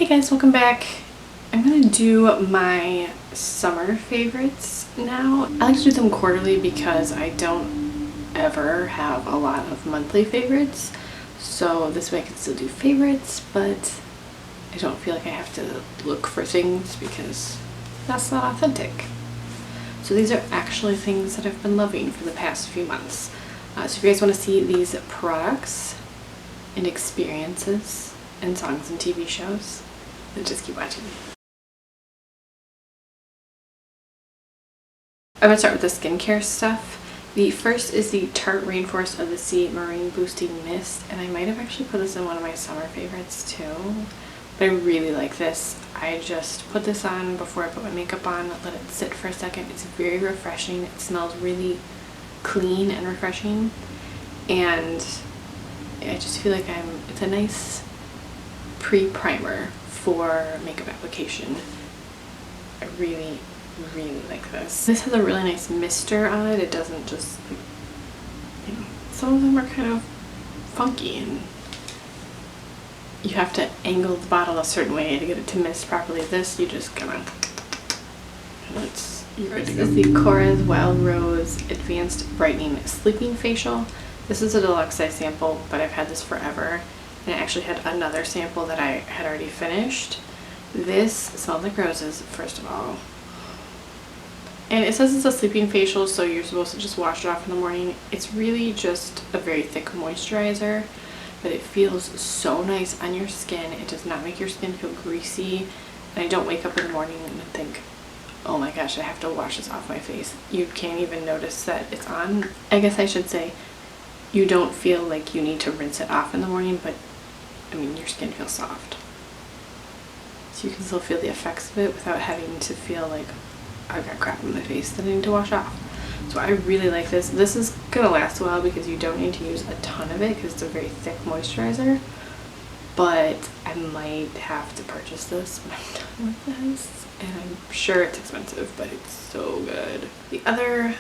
Hey guys, welcome back. I'm gonna do my summer favorites now. I like to do them quarterly because I don't ever have a lot of monthly favorites. So this way I can still do favorites, but I don't feel like I have to look for things because that's not authentic. So these are actually things that I've been loving for the past few months. So if you guys want to see these products and experiences and songs and TV shows, then just keep watching. I'm going to start with the skincare stuff. The first is the Tarte Rainforest of the Sea Marine Boosting Mist, and I might have actually put this in one of my summer favorites too, but I really like this. I just put this on before I put my makeup on, let it sit for a second. It's very refreshing. It smells really clean and refreshing, and I just feel like it's a nice pre-primer for makeup application. I really like this. This has a really nice mister on it. It doesn't just, you know, some of them are kind of funky and you have to angle the bottle a certain way to get it to mist properly. This, you just kind of, you're good to go. This is the Korres Wild Rose Advanced Brightening Sleeping Facial. This is a deluxe size sample, but I've had this forever. And I actually had another sample that I had already finished. This smells like roses, first of all. And it says it's a sleeping facial, so you're supposed to just wash it off in the morning. It's really just a very thick moisturizer, but it feels so nice on your skin. It does not make your skin feel greasy. And I don't wake up in the morning and think, oh my gosh, I have to wash this off my face. You can't even notice that it's on. I guess I should say you don't feel like you need to rinse it off in the morning, but I mean, your skin feels soft. So you can still feel the effects of it without having to feel like I've got crap on my face that I need to wash off. So I really like this. This is gonna last a while because you don't need to use a ton of it because it's a very thick moisturizer. But I might have to purchase this when I'm done with this. And I'm sure it's expensive, but it's so good. The other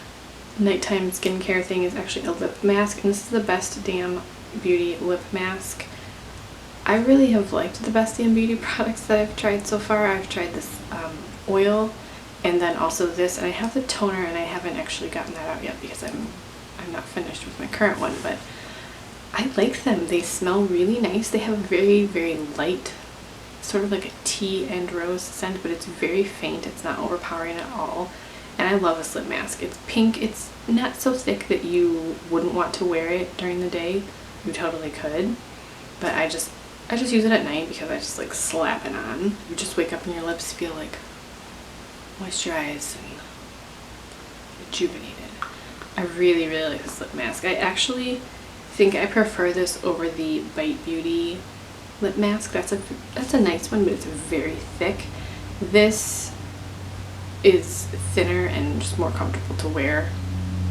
nighttime skincare thing is actually a lip mask, and this is the Best Damn Beauty lip mask. I really have liked the Best Damn Beauty products that I've tried so far. I've tried this oil and then also this, and I have the toner, and I haven't actually gotten that out yet because I'm not finished with my current one, but I like them. They smell really nice. They have a very light, sort of like a tea and rose scent, but it's very faint. It's not overpowering at all. And I love this lip mask. It's pink. It's not so thick that you wouldn't want to wear it during the day. You totally could, but I just use it at night because I just like slap it on. You just wake up and your lips feel like moisturized and rejuvenated. I really like this lip mask. I actually think I prefer this over the Bite Beauty lip mask. That's a nice one, but it's very thick. This is thinner and just more comfortable to wear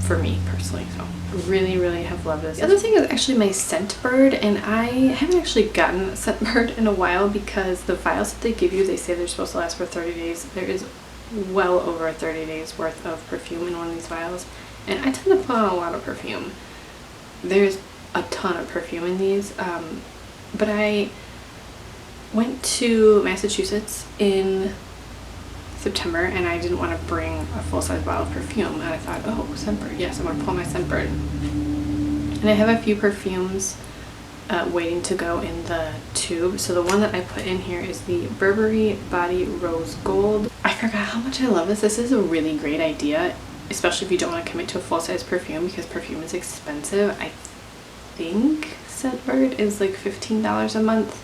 for me personally, so really have loved this. The other thing is actually my ScentBird, and I haven't actually gotten a ScentBird in a while because the vials that they give you, they say they're supposed to last for 30 days. There is well over 30 days worth of perfume in one of these vials, and I tend to put on a lot of perfume. There's a ton of perfume in these, but I went to Massachusetts in September and I didn't want to bring a full-size bottle of perfume, and I thought, oh, ScentBird, yes, I'm going to pull my ScentBird. And I have a few perfumes waiting to go in the tube. So the one that I put in here is the Burberry Body Rose Gold. I forgot how much I love this. This is a really great idea, especially if you don't want to commit to a full-size perfume because perfume is expensive. I think ScentBird is like $15 a month.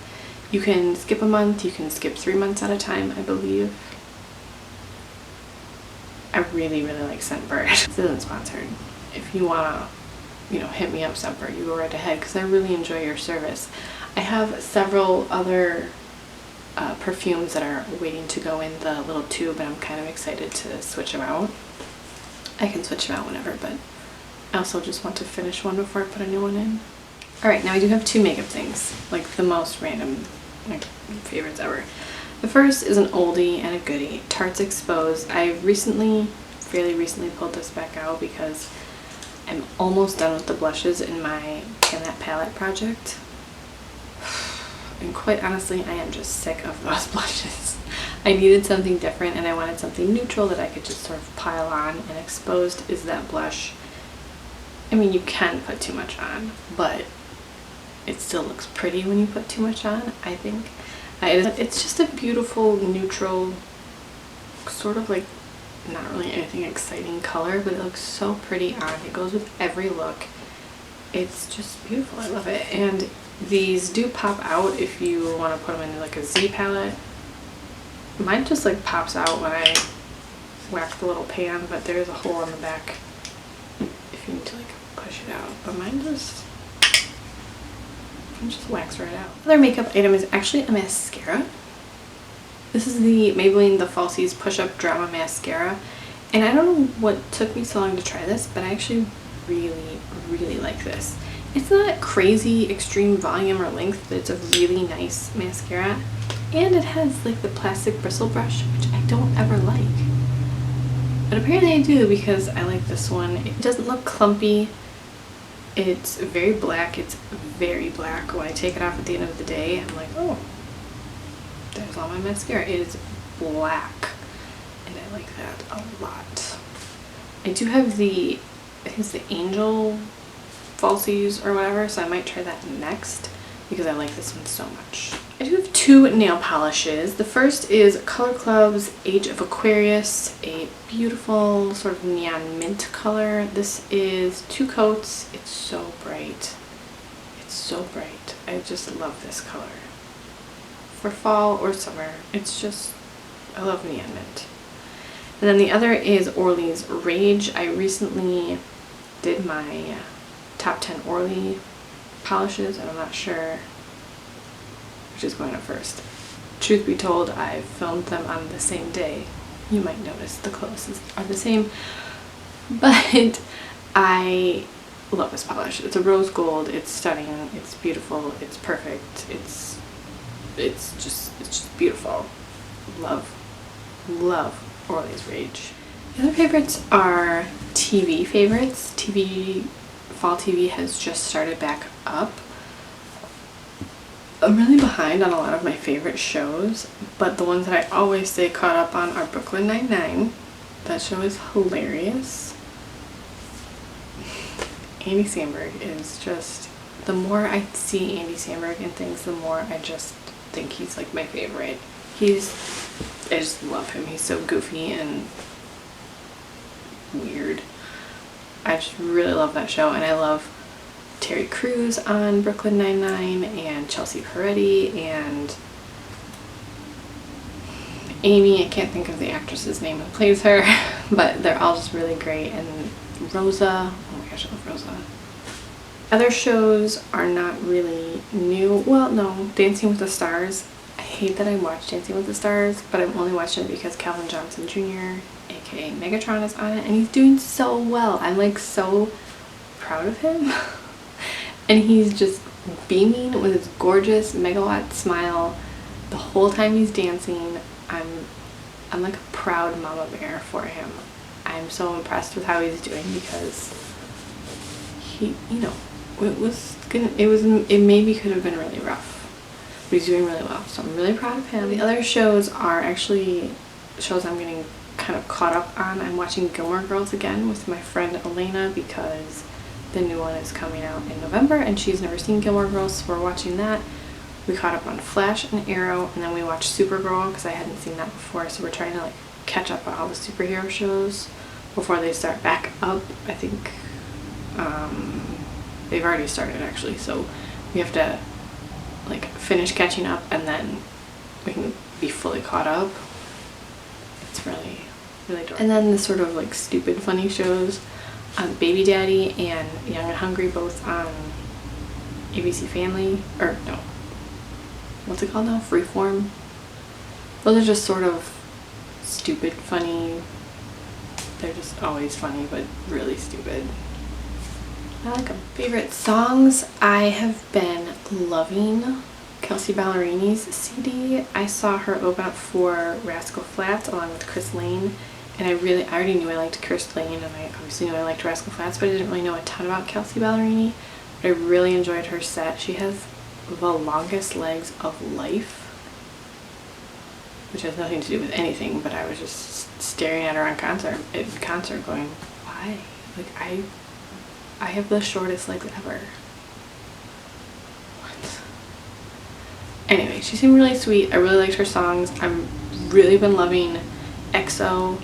You can skip a month, you can skip 3 months at a time, I believe. I really like ScentBird. This isn't sponsored. If you wanna, hit me up, ScentBird, you go right ahead because I really enjoy your service. I have several other perfumes that are waiting to go in the little tube, and I'm kind of excited to switch them out. I can switch them out whenever, but I also just want to finish one before I put a new one in. Alright, now I do have two makeup things, like the most random favorites ever. The first is an oldie and a goodie, Tarte's Exposed. I fairly recently pulled this back out because I'm almost done with the blushes in my Can That Palette project. And quite honestly, I am just sick of those blushes. I needed something different and I wanted something neutral that I could just sort of pile on, and Exposed is that blush. I mean, you can put too much on, but it still looks pretty when you put too much on, I think. It's just a beautiful, neutral, sort of like not really anything exciting color, but it looks so pretty on. It goes with every look. It's just beautiful. I love it. And these do pop out if you want to put them in like a Z palette. Mine just like pops out when I whack the little pan, but there's a hole in the back if you need to like push it out. But mine just wax right out. Another makeup item is actually a mascara. This is the Maybelline the Falsies Push Up Drama Mascara. And I don't know what took me so long to try this, but I actually really like this. It's not crazy extreme volume or length, but it's a really nice mascara. And it has like the plastic bristle brush, which I don't ever like. But apparently I do, because I like this one. It doesn't look clumpy. It's very black. It's very black. When I take it off at the end of the day, I'm like, oh, there's all my mascara. It is black, and I like that a lot. I do have the, I think it's the Angel Falsies or whatever, so I might try that next because I like this one so much. I do have two nail polishes. The first is ColourPop's Age of Aquarius, a beautiful sort of neon mint color. This is 2 coats. It's so bright. It's so bright. I just love this color. For fall or summer, it's just, I love neon mint. And then the other is Orly's Rage. I recently did my top 10 Orly polishes, and I'm not sure which is going up first. Truth be told, I filmed them on the same day. You might notice the clothes are the same, but I love this polish. It's a rose gold. It's stunning. It's beautiful. It's perfect. It's just beautiful. Love Orly's Rage. The other favorites are TV favorites. Fall TV has just started back up. I'm really behind on a lot of my favorite shows, but the ones that I always stay caught up on are Brooklyn Nine-Nine. That show is hilarious. Andy Samberg is just, the more I see Andy Samberg in things, the more I just think he's like my favorite. I just love him. He's so goofy and weird. I just really love that show, and I love Terry Crews on Brooklyn Nine-Nine, and Chelsea Peretti, and Amy, I can't think of the actress's name who plays her, but they're all just really great. And Rosa, oh my gosh, I love Rosa. Other shows are not really new. Well, no, Dancing with the Stars. I hate that I watch Dancing with the Stars, but I'm only watching it because Calvin Johnson Jr., aka Megatron, is on it, and he's doing so well. I'm like so proud of him. And he's just beaming with his gorgeous megawatt smile the whole time he's dancing. I'm like a proud mama bear for him. I'm so impressed with how he's doing, because he, you know, it maybe could have been really rough, but he's doing really well, so I'm really proud of him. The other shows are actually shows I'm getting kind of caught up on. I'm watching Gilmore Girls again with my friend Elena, because the new one is coming out in November and she's never seen Gilmore Girls, so we're watching that. We caught up on Flash and Arrow, and then we watched SuperGirl because I hadn't seen that before, so we're trying to like catch up on all the superhero shows before they start back up. I think they've already started actually, so we have to like finish catching up and then we can be fully caught up. It's really dark. And then the sort of like stupid funny shows, Baby Daddy and Young and Hungry, both on ABC Family, or no, what's it called now? Freeform. Those are just sort of stupid funny. They're just always funny, but really stupid. I like them. Favorite songs? I have been loving Kelsea Ballerini's CD. I saw her open up for Rascal Flatts along with Chris Lane, and I already knew I liked Chris Lane, and I obviously knew I liked Rascal Flatts, but I didn't really know a ton about Kelsea Ballerini. But I really enjoyed her set. She has the longest legs of life, which has nothing to do with anything, but I was just staring at her on concert going, why? Like, I have the shortest legs ever. What? Anyway, she seemed really sweet. I really liked her songs. I've really been loving EXO,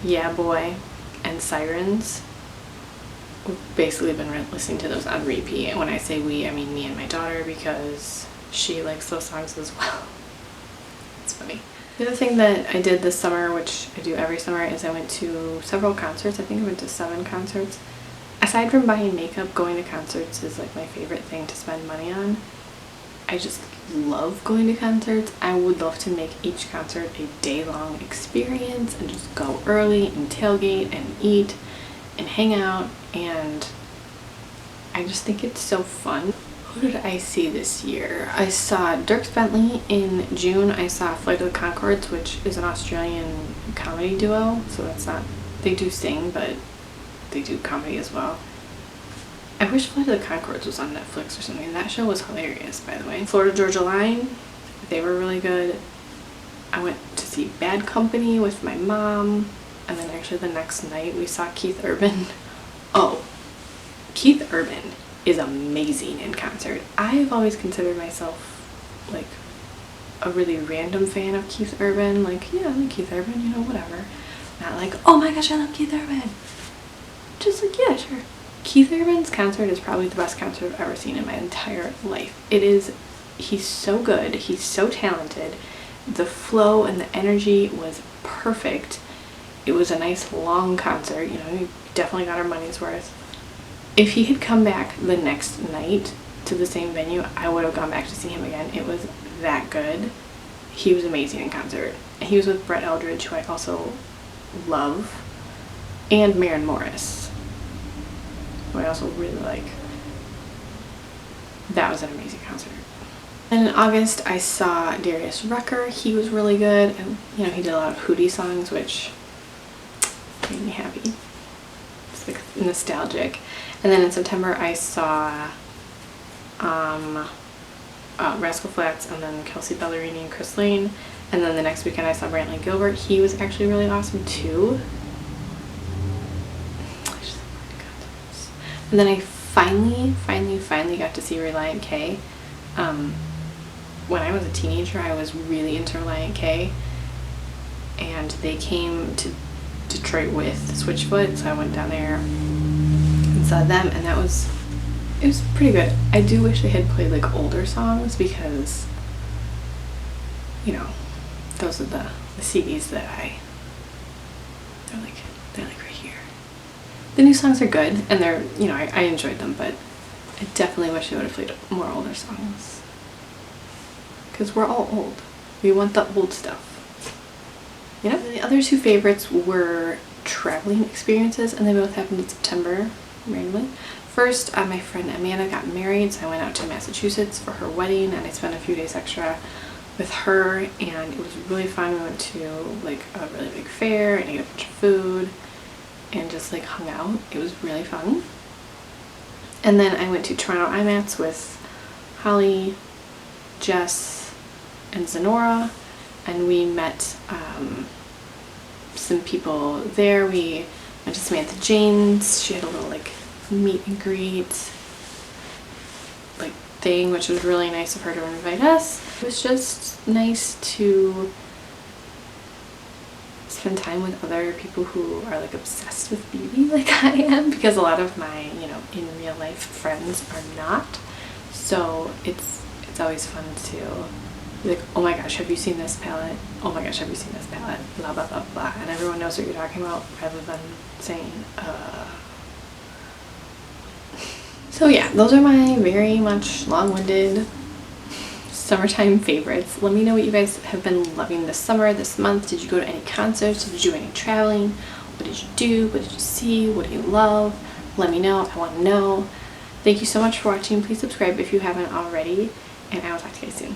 Yeah Boy, and Sirens. We've basically been listening to those on repeat. And when I say we, I mean me and my daughter, because she likes those songs as well. It's funny. The other thing that I did this summer, which I do every summer, is I went to several concerts. I think I went to 7 concerts. Aside from buying makeup, going to concerts is like my favorite thing to spend money on. I just love going to concerts. I would love to make each concert a day-long experience and just go early and tailgate and eat and hang out, and I just think it's so fun. Who did I see this year? I saw Dierks Bentley in June. I saw Flight of the Conchords, which is an Australian comedy duo, so that's not, they do sing, but they do comedy as well. I wish Flight of the Conchords was on Netflix or something. That show was hilarious, by the way. Florida Georgia Line, they were really good. I went to see Bad Company with my mom, and then actually the next night we saw Keith Urban. Oh, Keith Urban is amazing in concert. I've always considered myself like a really random fan of Keith Urban. Like, yeah, I like Keith Urban, you know, whatever. Not like, oh my gosh, I love Keith Urban. Just like, yeah, sure. Keith Urban's concert is probably the best concert I've ever seen in my entire life. It is, he's so good, he's so talented. The flow and the energy was perfect. It was a nice long concert, you know, we definitely got our money's worth. If he had come back the next night to the same venue, I would have gone back to see him again. It was that good. He was amazing in concert. He was with Brett Eldredge, who I also love, and Maren Morris, who I also really like. That was an amazing concert. And in August, I saw Darius Rucker. He was really good, and you know, he did a lot of Hootie songs, which made me happy. It's like nostalgic. And then in September, I saw Rascal Flatts, and then Kelsea, Bellerini, and Chris Lane. And then the next weekend, I saw Brantley Gilbert. He was actually really awesome too. And then I finally got to see Relient K. When I was a teenager, I was really into Relient K, and they came to Detroit with Switchfoot, so I went down there and saw them, and it was pretty good. I do wish they had played like older songs, because, you know, those are the CDs that they're like right here. The new songs are good, and they're, you know, I enjoyed them, but I definitely wish they would have played more older songs, because we're all old. We want the old stuff. You know? The other 2 favorites were traveling experiences, and they both happened in September, randomly. First, my friend Amanda got married, so I went out to Massachusetts for her wedding, and I spent a few days extra with her, and it was really fun. We went to like a really big fair and ate a bunch of food and just like hung out. It was really fun. And then I went to Toronto IMATS with Holly, Jess, and Zenora, and we met some people there. We went to Samantha Jane's. She had a little like meet and greet like thing, which was really nice of her to invite us. It was just nice to spend time with other people who are like obsessed with beauty like I am, because a lot of my, you know, in real life friends are not. So it's always fun to be like, oh my gosh, have you seen this palette? Oh my gosh, have you seen this palette? Blah blah blah blah, and everyone knows what you're talking about, rather than saying So yeah, those are my very much long-winded summertime favorites. Let me know what you guys have been loving this summer, this month. Did you go to any concerts? Did you do any traveling? What did you do? What did you see? What do you love? Let me know. I want to know. Thank you so much for watching. Please subscribe if you haven't already, and I will talk to you guys soon.